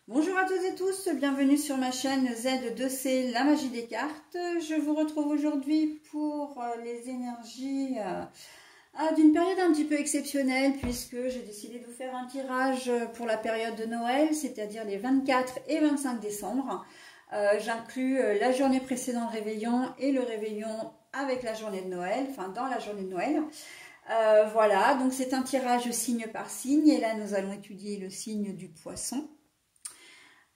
Bonjour à toutes et tous, bienvenue sur ma chaîne Z2C, la magie des cartes. Je vous retrouve aujourd'hui pour les énergies d'une période un petit peu exceptionnelle puisque j'ai décidé de vous faire un tirage pour la période de Noël, c'est-à-dire les 24 et 25 décembre. J'inclus la journée précédant le réveillon et le réveillon avec la journée de Noël, enfin dans la journée de Noël. Voilà, donc c'est un tirage signe par signe et là nous allons étudier le signe du poisson.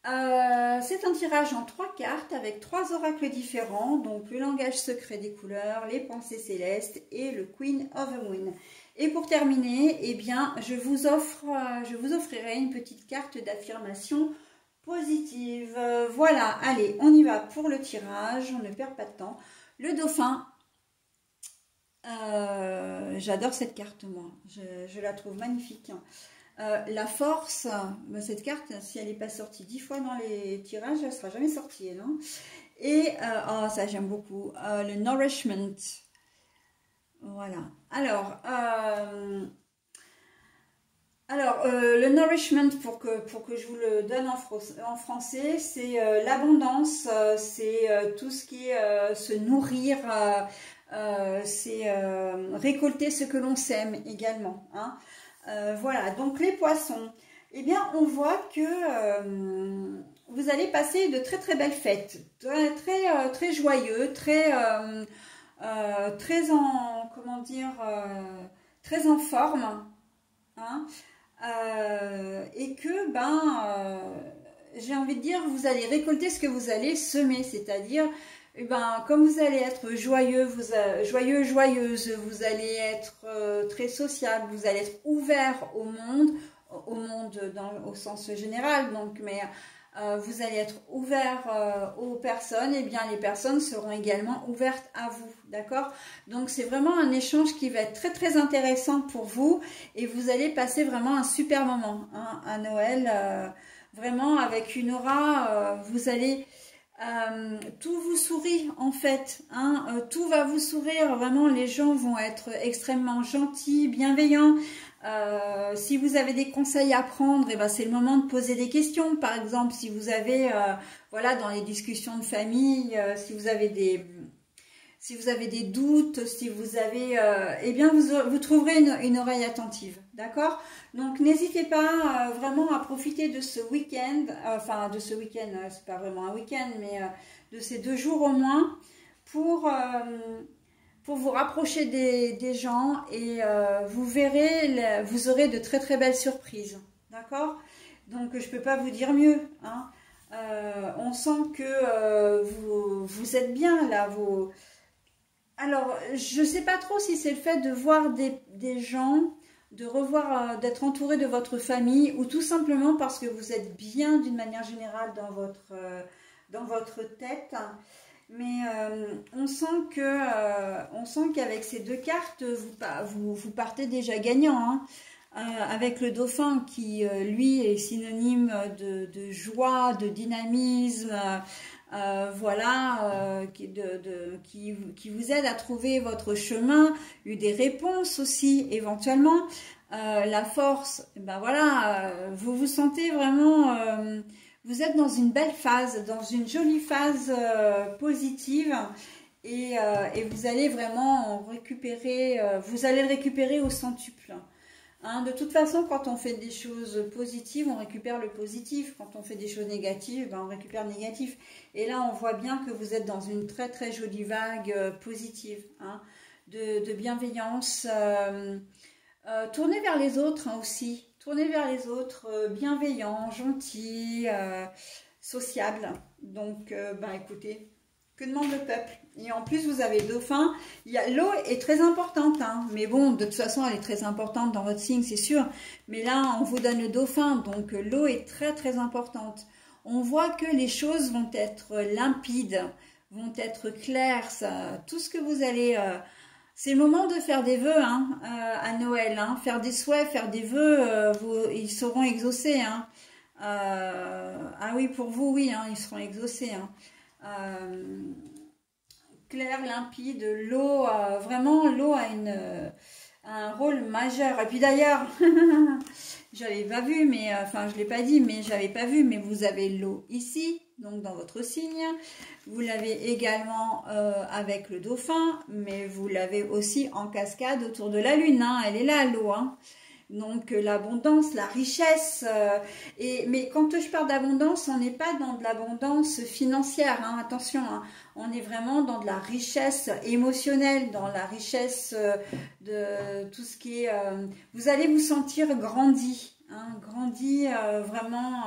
C'est un tirage en 3 cartes avec 3 oracles différents, donc le langage secret des couleurs, les pensées célestes et le Queen of the Moon. Et pour terminer, eh bien, je vous offrirai une petite carte d'affirmation positive. Voilà, allez, on y va pour le tirage, on ne perd pas de temps. Le dauphin, j'adore cette carte moi, je la trouve magnifique. La force, cette carte, si elle n'est pas sortie 10 fois dans les tirages, elle ne sera jamais sortie, non? Et, oh, ça j'aime beaucoup, le nourishment. Voilà. Le nourishment, pour que je vous le donne en français, c'est l'abondance, c'est tout ce qui est se nourrir, c'est récolter ce que l'on sème également, hein. Voilà, donc les poissons, eh bien on voit que vous allez passer de très très belles fêtes, très joyeux, très en, comment dire, très en forme, hein, et que j'ai envie de dire, vous allez récolter ce que vous allez semer, c'est-à-dire comme vous allez être joyeux, joyeuse, vous allez être très sociable, vous allez être ouvert au monde au sens général, donc, mais vous allez être ouvert aux personnes, et bien les personnes seront également ouvertes à vous, d'accord? Donc c'est vraiment un échange qui va être très très intéressant pour vous, et vous allez passer vraiment un super moment, hein, à Noël, vraiment avec une aura, vous allez... tout vous sourit en fait, hein, tout va vous sourire, vraiment les gens vont être extrêmement gentils, bienveillants. Si vous avez des conseils à prendre, c'est le moment de poser des questions. Par exemple, si vous avez, voilà, dans les discussions de famille, si vous avez des doutes, si vous avez, vous trouverez une oreille attentive, d'accord? Donc n'hésitez pas vraiment à profiter de ce week-end, c'est pas vraiment un week-end, mais de ces 2 jours au moins, pour vous rapprocher des gens, et vous verrez, vous aurez de très très belles surprises, d'accord? Donc je peux pas vous dire mieux, hein. On sent que vous êtes bien là, alors, je ne sais pas trop si c'est le fait de voir des gens, de revoir, d'être entouré de votre famille, ou tout simplement parce que vous êtes bien d'une manière générale dans votre tête. Mais on sent qu'avec ces 2 cartes, vous partez déjà gagnant, hein. Avec le dauphin qui, lui, est synonyme de joie, de dynamisme, voilà, qui vous aide à trouver votre chemin, des réponses aussi éventuellement. La force, voilà, vous vous sentez vraiment, vous êtes dans une belle phase, dans une jolie phase positive, et vous allez vraiment récupérer, vous allez le récupérer au centuple. Hein, de toute façon, quand on fait des choses positives, on récupère le positif. Quand on fait des choses négatives, on récupère le négatif. Et là, on voit bien que vous êtes dans une très très jolie vague positive, hein, de bienveillance. Tournez vers les autres, hein, aussi. Tournez vers les autres, bienveillants, gentils, sociables. Donc, écoutez, que demande le peuple? Et en plus, vous avez dauphin. L'eau est très importante, hein, mais bon, de toute façon, elle est très importante dans votre signe, c'est sûr. Mais là, on vous donne le dauphin, donc l'eau est très très importante. On voit que les choses vont être limpides, vont être claires. Tout ce que vous allez... c'est le moment de faire des vœux, hein, à Noël, hein, faire des souhaits, faire des vœux, ils seront exaucés, hein. Ah oui, pour vous, oui, hein, ils seront exaucés, hein. Clair, limpide, l'eau, vraiment l'eau a un rôle majeur. Et puis d'ailleurs, j'avais pas vu, mais enfin je l'ai pas dit, mais j'avais pas vu, mais vous avez l'eau ici, donc dans votre signe. Vous l'avez également avec le dauphin, mais vous l'avez aussi en cascade autour de la lune, hein. Elle est là l'eau, hein. Donc l'abondance, la richesse, mais quand je parle d'abondance, on n'est pas dans de l'abondance financière, hein, attention, hein, on est vraiment dans de la richesse émotionnelle, dans la richesse de tout ce qui est... vous allez vous sentir grandi, hein, grandi vraiment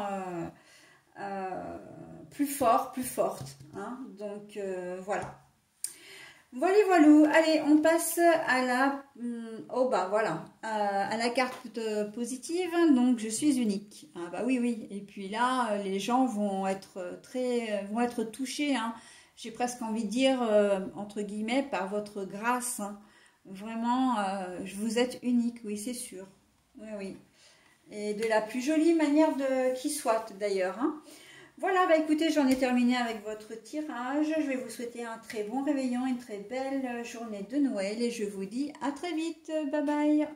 plus fort, plus forte, hein, donc voilà. Voilà, voilà. Allez, on passe à la, voilà, à la carte positive. Donc, je suis unique. Ah bah oui, oui. Et puis là, les gens vont être vont être touchés, hein. J'ai presque envie de dire, entre guillemets, par votre grâce, hein. Vraiment, vous êtes unique, oui, c'est sûr. Oui, oui. Et de la plus jolie manière qui soit, d'ailleurs, hein. Voilà, bah écoutez, j'en ai terminé avec votre tirage. Je vais vous souhaiter un très bon réveillon, une très belle journée de Noël et je vous dis à très vite. Bye bye.